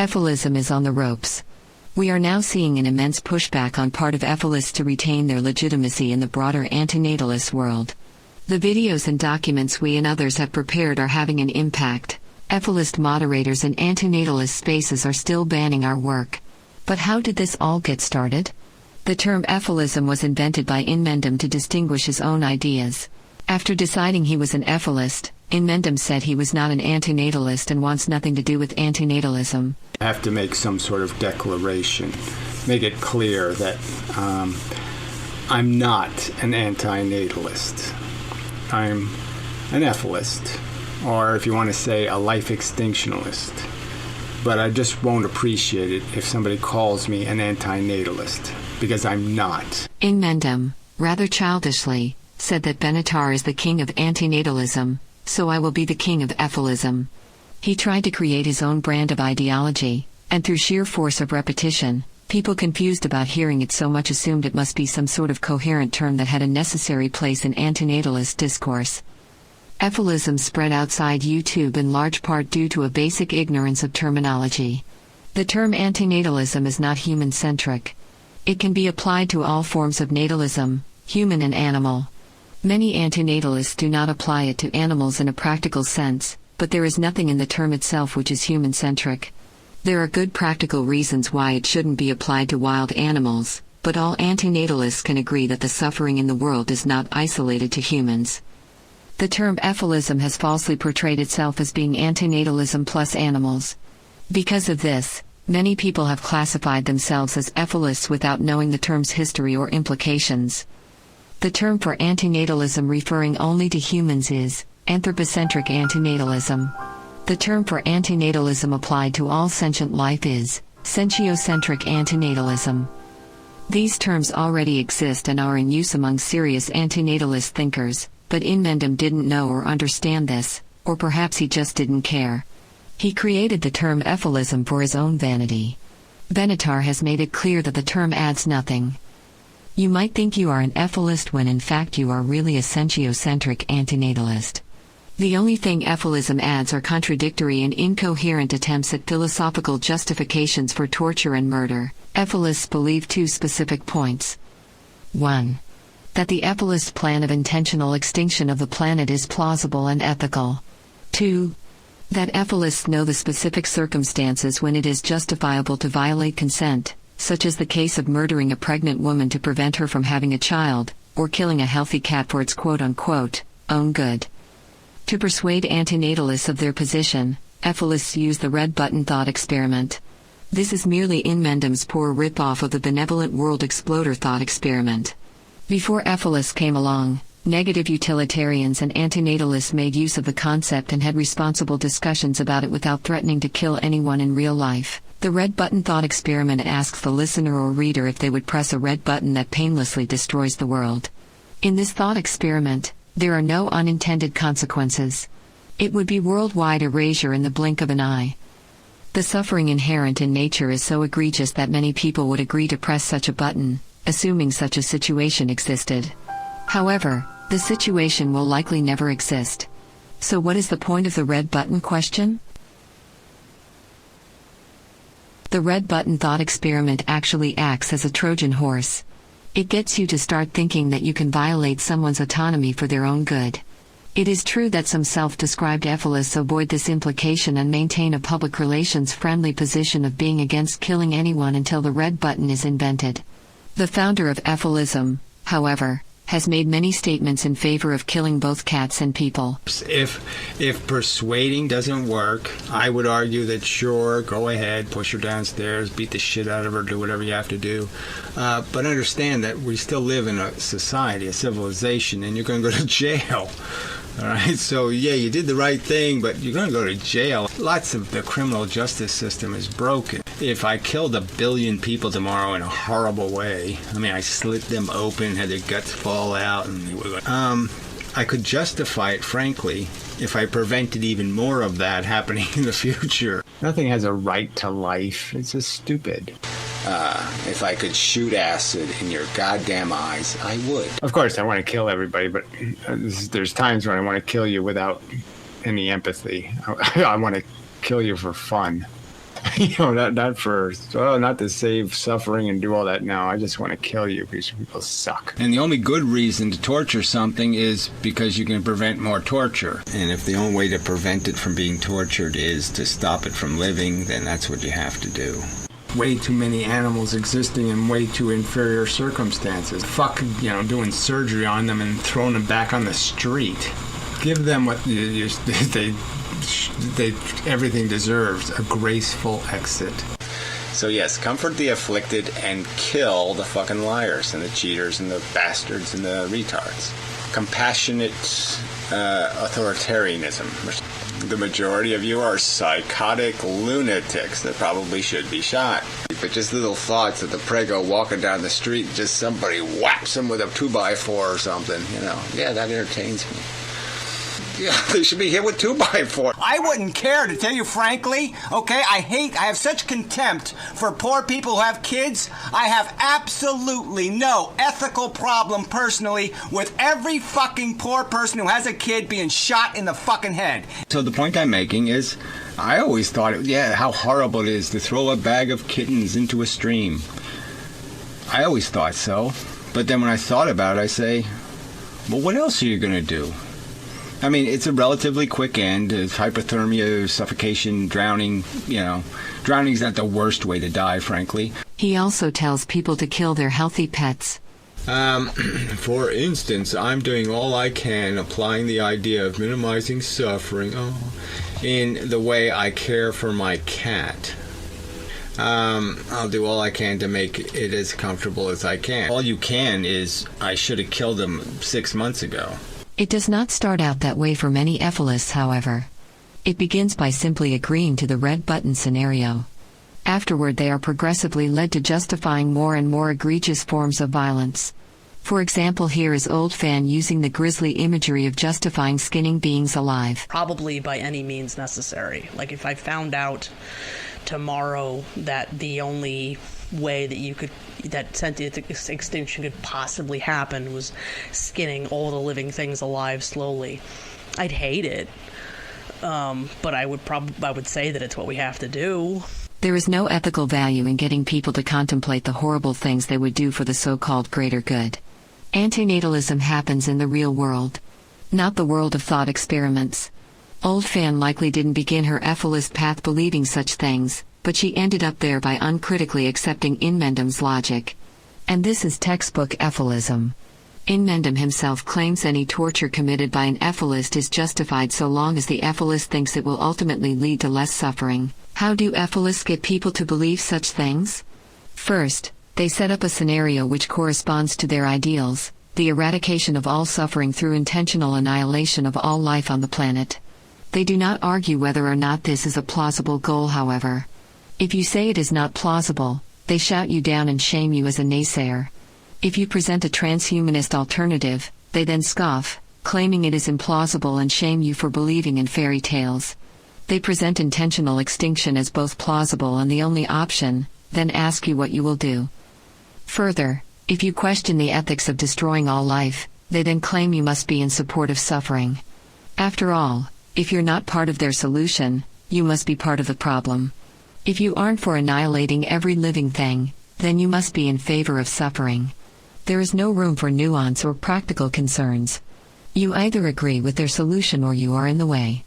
Efilism is on the ropes. We are now seeing an immense pushback on part of Efilists to retain their legitimacy in the broader antinatalist world. The videos and documents we and others have prepared are having an impact. Efilist moderators in antinatalist spaces are still banning our work. But how did this all get started? The term Efilism was invented by Inmendum to distinguish his own ideas. After deciding he was an Efilist, Inmendum said he was not an antinatalist and wants nothing to do with antinatalism. I have to make some sort of declaration, make it clear that I'm not an antinatalist. I'm an Efilist, or if you want to say a life extinctionalist. But I just won't appreciate it if somebody calls me an antinatalist, because I'm not. Inmendum, rather childishly, said that Benatar is the king of antinatalism, so I will be the king of Efilism. He tried to create his own brand of ideology, and through sheer force of repetition, people confused about hearing it so much assumed it must be some sort of coherent term that had a necessary place in antinatalist discourse. Efilism spread outside YouTube in large part due to a basic ignorance of terminology. The term antinatalism is not human-centric. It can be applied to all forms of natalism, human and animal. Many antinatalists do not apply it to animals in a practical sense, but there is nothing in the term itself which is human-centric. There are good practical reasons why it shouldn't be applied to wild animals, but all antinatalists can agree that the suffering in the world is not isolated to humans. The term Efilism has falsely portrayed itself as being antinatalism plus animals. Because of this, many people have classified themselves as Efilists without knowing the term's history or implications. The term for antinatalism referring only to humans is anthropocentric antinatalism. The term for antinatalism applied to all sentient life is sentiocentric antinatalism. These terms already exist and are in use among serious antinatalist thinkers, but Inmendum didn't know or understand this, or perhaps he just didn't care. He created the term Efilism for his own vanity. Benatar has made it clear that the term adds nothing. You might think you are an Efilist when in fact you are really a sentiocentric antinatalist. The only thing Efilism adds are contradictory and incoherent attempts at philosophical justifications for torture and murder. Efilists believe two specific points. 1. That the Efilist plan of intentional extinction of the planet is plausible and ethical. 2. That Efilists know the specific circumstances when it is justifiable to violate consent, such as the case of murdering a pregnant woman to prevent her from having a child, or killing a healthy cat for its quote-unquote own good. To persuade antinatalists of their position, Efilists use the red button thought experiment. This is merely Inmendum's poor rip-off of the benevolent world exploder thought experiment. Before Efilists came along, negative utilitarians and antinatalists made use of the concept and had responsible discussions about it without threatening to kill anyone in real life. The red button thought experiment asks the listener or reader if they would press a red button that painlessly destroys the world. In this thought experiment, there are no unintended consequences. It would be worldwide erasure in the blink of an eye. The suffering inherent in nature is so egregious that many people would agree to press such a button, assuming such a situation existed. However, the situation will likely never exist. So what is the point of the red button question? The red button thought experiment actually acts as a Trojan horse. It gets you to start thinking that you can violate someone's autonomy for their own good. It is true that some self-described Efilists avoid this implication and maintain a public relations-friendly position of being against killing anyone until the red button is invented. The founder of Efilism, however, has made many statements in favor of killing both cats and people. If persuading doesn't work, I would argue that sure, go ahead, push her downstairs, beat the shit out of her, do whatever you have to do. But understand that we still live in a society, a civilization, and you're going to go to jail. All right, so yeah, you did the right thing, but you're going to go to jail. Lots of the criminal justice system is broken. If I killed 1 billion people tomorrow in a horrible way, I mean, I slit them open, had their guts fall out, and I could justify it, frankly, if I prevented even more of that happening in the future. Nothing has a right to life. It's just stupid. If I could shoot acid in your goddamn eyes, I would. Of course, I want to kill everybody, but there's times when I want to kill you without any empathy. I want to kill you for fun. not for, well, not to save suffering and do all that. No, I just want to kill you because people suck. And the only good reason to torture something is because you can prevent more torture. And if the only way to prevent it from being tortured is to stop it from living, then that's what you have to do. Way too many animals existing in way too inferior circumstances. Fuck, doing surgery on them and throwing them back on the street. Give them what everything deserves, a graceful exit. So yes, comfort the afflicted and kill the fucking liars and the cheaters and the bastards and the retards. Compassionate authoritarianism. The majority of you are psychotic lunatics that probably should be shot. But just little thoughts of the prego walking down the street and just somebody whaps them with a 2x4 or something, yeah, that entertains me. Yeah, they should be hit with 2x4. I wouldn't care, to tell you frankly, okay? I have such contempt for poor people who have kids. I have absolutely no ethical problem personally with every fucking poor person who has a kid being shot in the fucking head. So the point I'm making is, I always thought, how horrible it is to throw a bag of kittens into a stream. I always thought so. But then when I thought about it, I say, well, what else are you going to do? I mean, it's a relatively quick end. It's hypothermia, suffocation, drowning. Drowning's not the worst way to die, frankly. He also tells people to kill their healthy pets. For instance, I'm doing all I can, applying the idea of minimizing suffering in the way I care for my cat. I'll do all I can to make it as comfortable as I can. All you can is, I should have killed him 6 months ago. It does not start out that way for many Efilists, however. It begins by simply agreeing to the red button scenario. Afterward, they are progressively led to justifying more and more egregious forms of violence. For example, here is Old Fan using the grisly imagery of justifying skinning beings alive. Probably by any means necessary. Like if I found out tomorrow that the only way that sentient extinction could possibly happen was skinning all the living things alive slowly, I'd hate it. But I would say that it's what we have to do. There is no ethical value in getting people to contemplate the horrible things they would do for the so-called greater good. Antinatalism happens in the real world, not the world of thought experiments. Old Fan likely didn't begin her Efilist path believing such things, but she ended up there by uncritically accepting Inmendham's logic. And this is textbook Efilism. Inmendham himself claims any torture committed by an Efilist is justified so long as the Efilist thinks it will ultimately lead to less suffering. How do Efilists get people to believe such things? First, they set up a scenario which corresponds to their ideals, the eradication of all suffering through intentional annihilation of all life on the planet. They do not argue whether or not this is a plausible goal, however. If you say it is not plausible, they shout you down and shame you as a naysayer. If you present a transhumanist alternative, they then scoff, claiming it is implausible and shame you for believing in fairy tales. They present intentional extinction as both plausible and the only option, then ask you what you will do. Further, if you question the ethics of destroying all life, they then claim you must be in support of suffering. After all, if you're not part of their solution, you must be part of the problem. If you aren't for annihilating every living thing, then you must be in favor of suffering. There is no room for nuance or practical concerns. You either agree with their solution or you are in the way.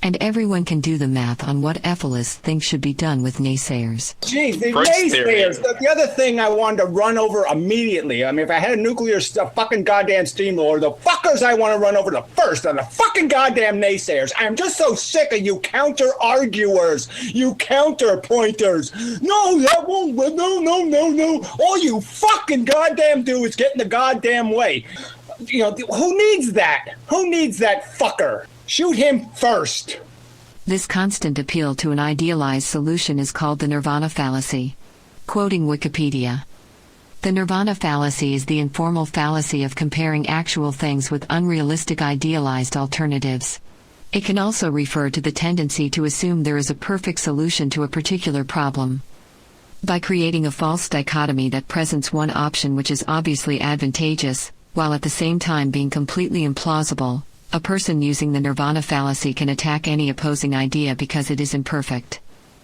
And everyone can do the math on what Efilists think should be done with naysayers. Geez, the naysayers. The other thing I wanted to run over immediately. I mean, if I had a nuclear fucking goddamn steamroller, the fuckers I want to run over the first are the fucking goddamn naysayers. I am just so sick of you counter-arguers, you counter-pointers. No, that won't, no. All you fucking goddamn do is get in the goddamn way. Who needs that? Who needs that fucker? Shoot him first. This constant appeal to an idealized solution is called the Nirvana Fallacy. Quoting Wikipedia. The Nirvana Fallacy is the informal fallacy of comparing actual things with unrealistic idealized alternatives. It can also refer to the tendency to assume there is a perfect solution to a particular problem. By creating a false dichotomy that presents one option which is obviously advantageous, while at the same time being completely implausible, a person using the Nirvana fallacy can attack any opposing idea because it is imperfect.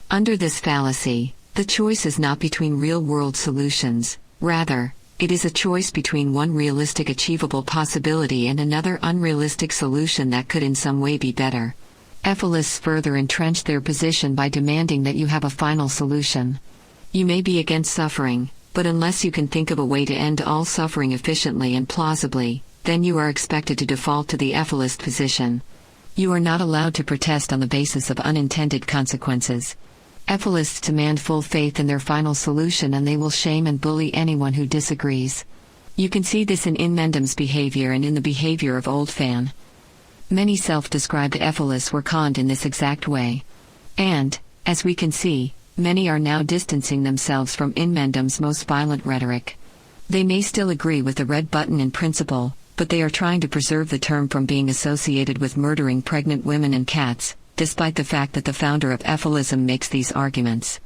Under this fallacy, the choice is not between real-world solutions, rather, it is a choice between one realistic achievable possibility and another unrealistic solution that could in some way be better. Efilists further entrench their position by demanding that you have a final solution. You may be against suffering, but unless you can think of a way to end all suffering efficiently and plausibly, then you are expected to default to the Efilist position. You are not allowed to protest on the basis of unintended consequences. Efilists demand full faith in their final solution, and they will shame and bully anyone who disagrees. You can see this in Inmendum's behavior and in the behavior of Oldfan. Many self-described Efilists were conned in this exact way. And, as we can see, many are now distancing themselves from Inmendum's most violent rhetoric. They may still agree with the red button in principle, but they are trying to preserve the term from being associated with murdering pregnant women and cats, despite the fact that the founder of Efilism makes these arguments.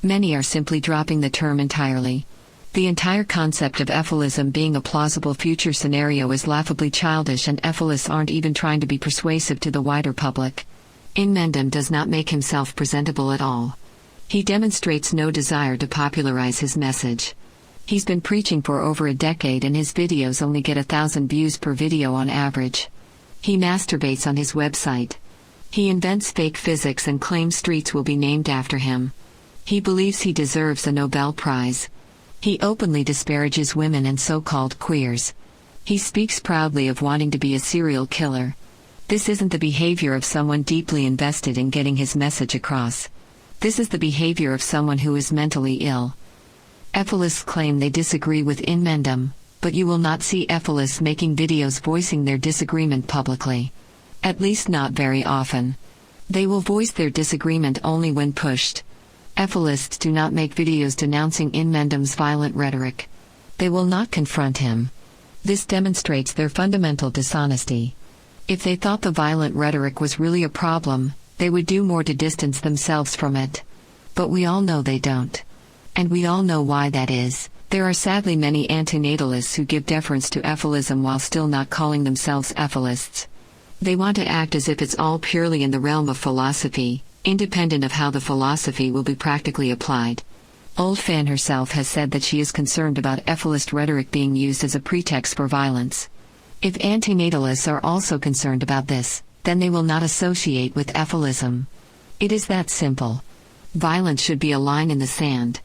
Many are simply dropping the term entirely. The entire concept of Efilism being a plausible future scenario is laughably childish, and Efilists aren't even trying to be persuasive to the wider public. Inmendum does not make himself presentable at all. He demonstrates no desire to popularize his message. He's been preaching for over a decade, and his videos only get 1,000 views per video on average. He masturbates on his website. He invents fake physics and claims streets will be named after him. He believes he deserves a Nobel Prize. He openly disparages women and so-called queers. He speaks proudly of wanting to be a serial killer. This isn't the behavior of someone deeply invested in getting his message across. This is the behavior of someone who is mentally ill. Efilists claim they disagree with Inmendum, but you will not see Efilists making videos voicing their disagreement publicly. At least not very often. They will voice their disagreement only when pushed. Efilists do not make videos denouncing Inmendum's violent rhetoric. They will not confront him. This demonstrates their fundamental dishonesty. If they thought the violent rhetoric was really a problem, they would do more to distance themselves from it. But we all know they don't. And we all know why that is. There are sadly many antinatalists who give deference to Efilism while still not calling themselves Efilists. They want to act as if it's all purely in the realm of philosophy, independent of how the philosophy will be practically applied. Oldfan herself has said that she is concerned about Efilist rhetoric being used as a pretext for violence. If antinatalists are also concerned about this, then they will not associate with Efilism. It is that simple. Violence should be a line in the sand.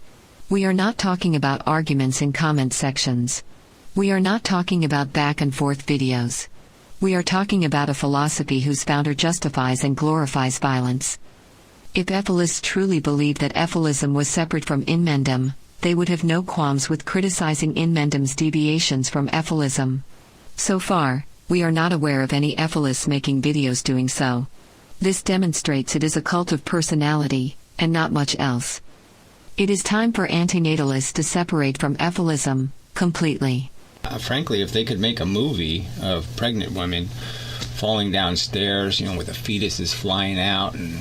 We are not talking about arguments in comment sections. We are not talking about back and forth videos. We are talking about a philosophy whose founder justifies and glorifies violence. If Efilists truly believed that Efilism was separate from Inmendum, they would have no qualms with criticizing Inmendum's deviations from Efilism. So far, we are not aware of any Efilists making videos doing so. This demonstrates it is a cult of personality, and not much else. It is time for antinatalists to separate from Efilism completely. Frankly, if they could make a movie of pregnant women falling downstairs, with the fetuses flying out and,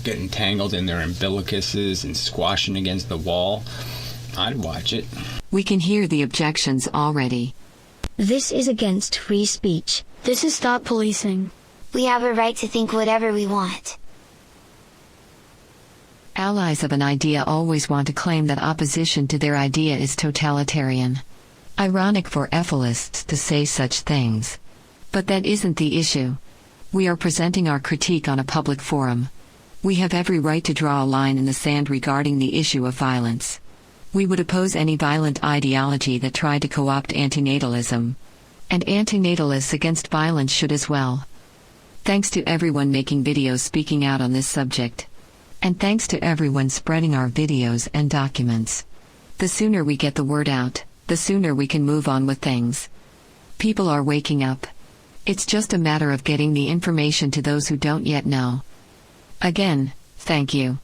getting tangled in their umbilicuses and squashing against the wall, I'd watch it. We can hear the objections already. This is against free speech. This is thought policing. We have a right to think whatever we want. Allies of an idea always want to claim that opposition to their idea is totalitarian. Ironic for Efilists to say such things. But that isn't the issue. We are presenting our critique on a public forum. We have every right to draw a line in the sand regarding the issue of violence. We would oppose any violent ideology that tried to co-opt antinatalism. And antinatalists against violence should as well. Thanks to everyone making videos speaking out on this subject. And thanks to everyone spreading our videos and documents. The sooner we get the word out, the sooner we can move on with things. People are waking up. It's just a matter of getting the information to those who don't yet know. Again, thank you.